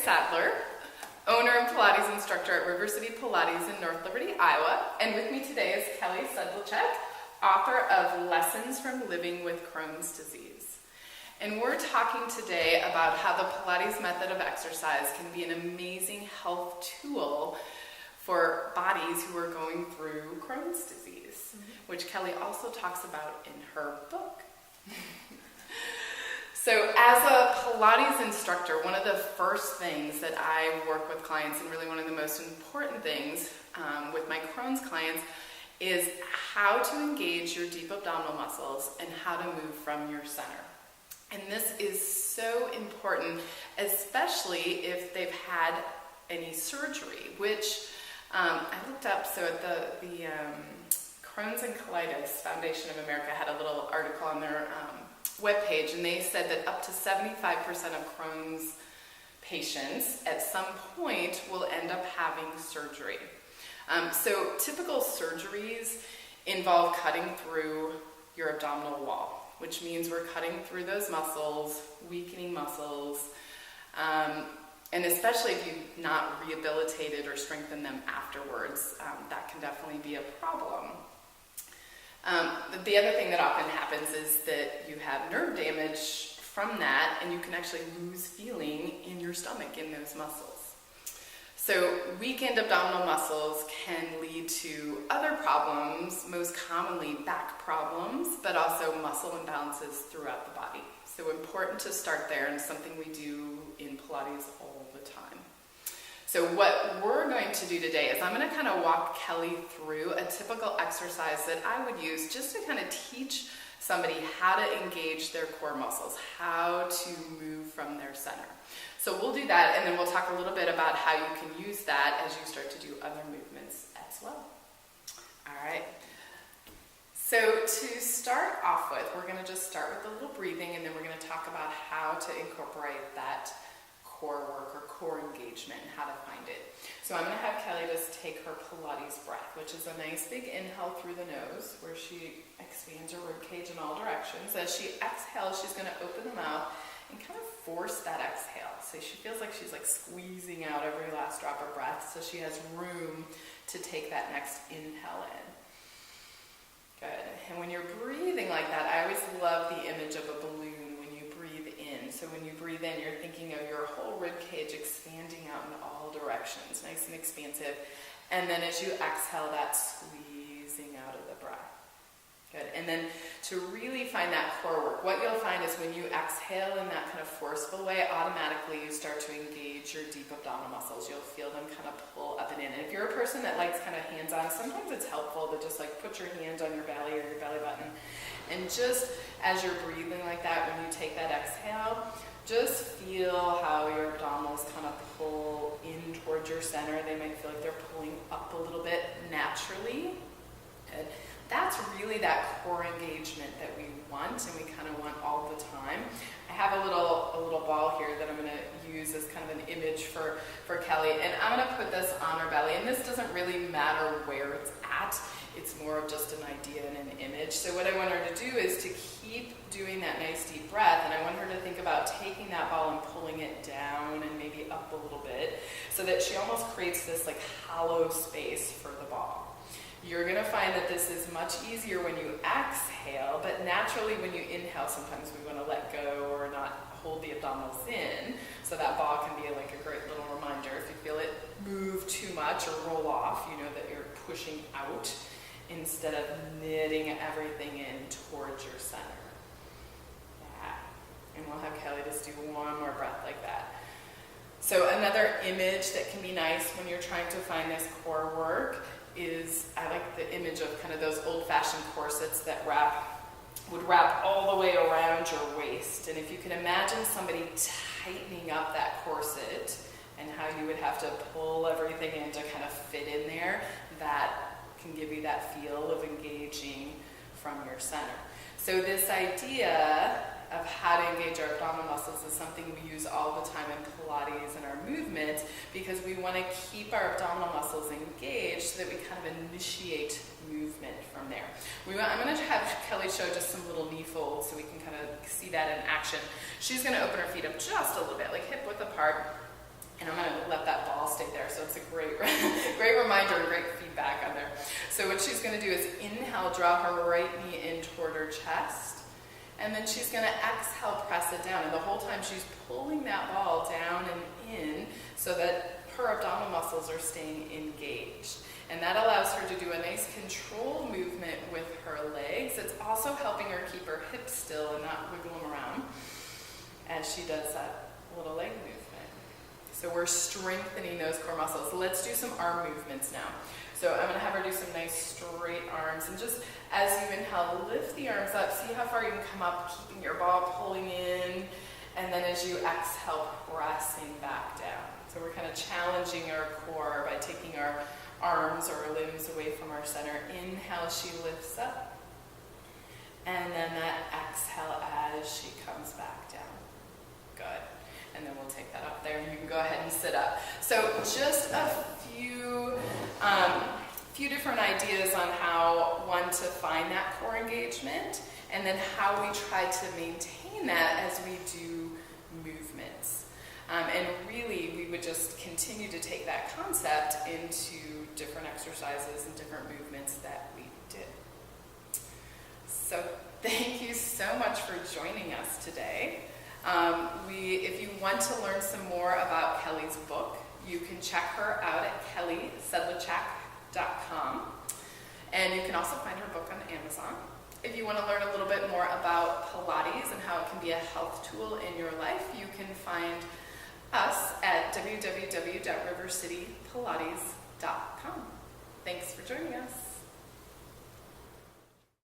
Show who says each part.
Speaker 1: Sadler, owner and Pilates instructor at River City Pilates in North Liberty, Iowa. And with me today is Kelly Sedlacek, author of Lessons from Living with Crohn's Disease. And we're talking today about how the Pilates method of exercise can be an amazing health tool for bodies who are going through Crohn's disease, which Kelly also talks about in her book. So as a Pilates instructor, one of the first things that I work with clients, and really one of the most important things with my Crohn's clients, is how to engage your deep abdominal muscles and how to move from your center. And this is so important, especially if they've had any surgery, which I looked up. So at the Crohn's and Colitis Foundation of America had a little article on their webpage, and they said that up to 75% of Crohn's patients at some point will end up having surgery. So typical surgeries involve cutting through your abdominal wall, which means we're cutting through those muscles, weakening muscles, and especially if you've not rehabilitated or strengthened them afterwards, that can definitely be a problem. The other thing that often happens is that you have nerve damage from that, and you can actually lose feeling in your stomach in those muscles. So weakened abdominal muscles can lead to other problems, most commonly back problems, but also muscle imbalances throughout the body. So important to start there, and something we do in Pilates all the time. So what we're going to do today is I'm going to kind of walk Kelly through a typical exercise that I would use just to kind of teach somebody how to engage their core muscles, how to move from their center. So we'll do that, and then we'll talk a little bit about how you can use that as you start to do other movements as well. All right. So to start off with, we're going to just start with a little breathing, and then we're going to talk about how to incorporate that core work or core engagement and how to find it. So I'm going to have Kelly just take her Pilates breath, which is a nice big inhale through the nose where she expands her rib cage in all directions. As she exhales, she's going to open the mouth and kind of force that exhale. So she feels like she's like squeezing out every last drop of breath, so she has room to take that next inhale in. Good. And when you're breathing like that, I always love the image of a balloon when you breathe in. So when you breathe in, you're thinking of your whole rib cage expanding out in all directions, nice and expansive. And then as you exhale, that squeezing out of the breath. Good. And then to really find that core work, what you'll find is when you exhale in that kind of forceful way, automatically you start to engage your deep abdominal muscles. You'll feel them kind of pull up and in. And if you're a person that likes kind of hands-on, sometimes it's helpful to just like put your hand on your belly or your belly button. And just as you're breathing like that, when you take that exhale, just feel how your abdominals kind of pull in towards your center. They might feel like they're pulling up a little bit naturally. Good. That's really that core engagement that we want, and we kind of want all the time. I have a little ball here that I'm going to use as kind of an image for Kelly, and I'm going to put this on her belly, and this doesn't really matter where it's at. It's more of just an idea and an image. So what I want her to do is to keep doing that nice deep breath, and I want her to think about taking that ball and pulling it down and maybe up a little bit so that she almost creates this like hollow space for the ball. You're going to find that this is much easier when you exhale, but naturally when you inhale, sometimes we want to let go or not hold the abdominals in, so that ball can be like a great little reminder. If you feel it move too much or roll off, you know that you're pushing out instead of knitting everything in towards your center. Yeah. And we'll have Kelly just do one more breath like that. So another image that can be nice when you're trying to find this core work is, I like the image of kind of those old-fashioned corsets that would wrap all the way around your waist. And if you can imagine somebody tightening up that corset and how you would have to pull everything in to kind of fit in there, that can give you that feel of engaging from your center. So this idea of how to engage our abdominal muscles is something we use all the time in Pilates and our movement, because we want to keep our abdominal muscles engaged so that we kind of initiate movement from there. I'm going to have Kelly show just some little knee folds so we can kind of see that in action. She's going to open her feet up just a little bit, like hip width apart, And I'm going to let that ball stay there. So it's a great, great reminder and great feedback on there. So what she's going to do is inhale, draw her right knee in toward her chest. And then she's going to exhale, press it down. And the whole time she's pulling that ball down and in so that her abdominal muscles are staying engaged. And that allows her to do a nice controlled movement with her legs. It's also helping her keep her hips still and not wiggle them around as she does that little leg movement. So we're strengthening those core muscles. Let's do some arm movements now. So I'm going to have her do some nice straight arms. And just as you inhale, lift the arms up. See how far you can come up, keeping your ball pulling in. And then as you exhale, pressing back down. So we're kind of challenging our core by taking our arms or limbs away from our center. Inhale, she lifts up. And then that exhale as she comes back down. Good. And then we'll take that up there and you can go ahead and sit up. So just a few different ideas on how one to find that core engagement and then how we try to maintain that as we do movements. And really we would just continue to take that concept into different exercises and different movements that we did. So thank you so much for joining us today. If you want to learn some more about Kelly's book, you can check her out at kellysedlacek.com. And you can also find her book on Amazon. If you want to learn a little bit more about Pilates and how it can be a health tool in your life, you can find us at www.rivercitypilates.com. Thanks for joining us.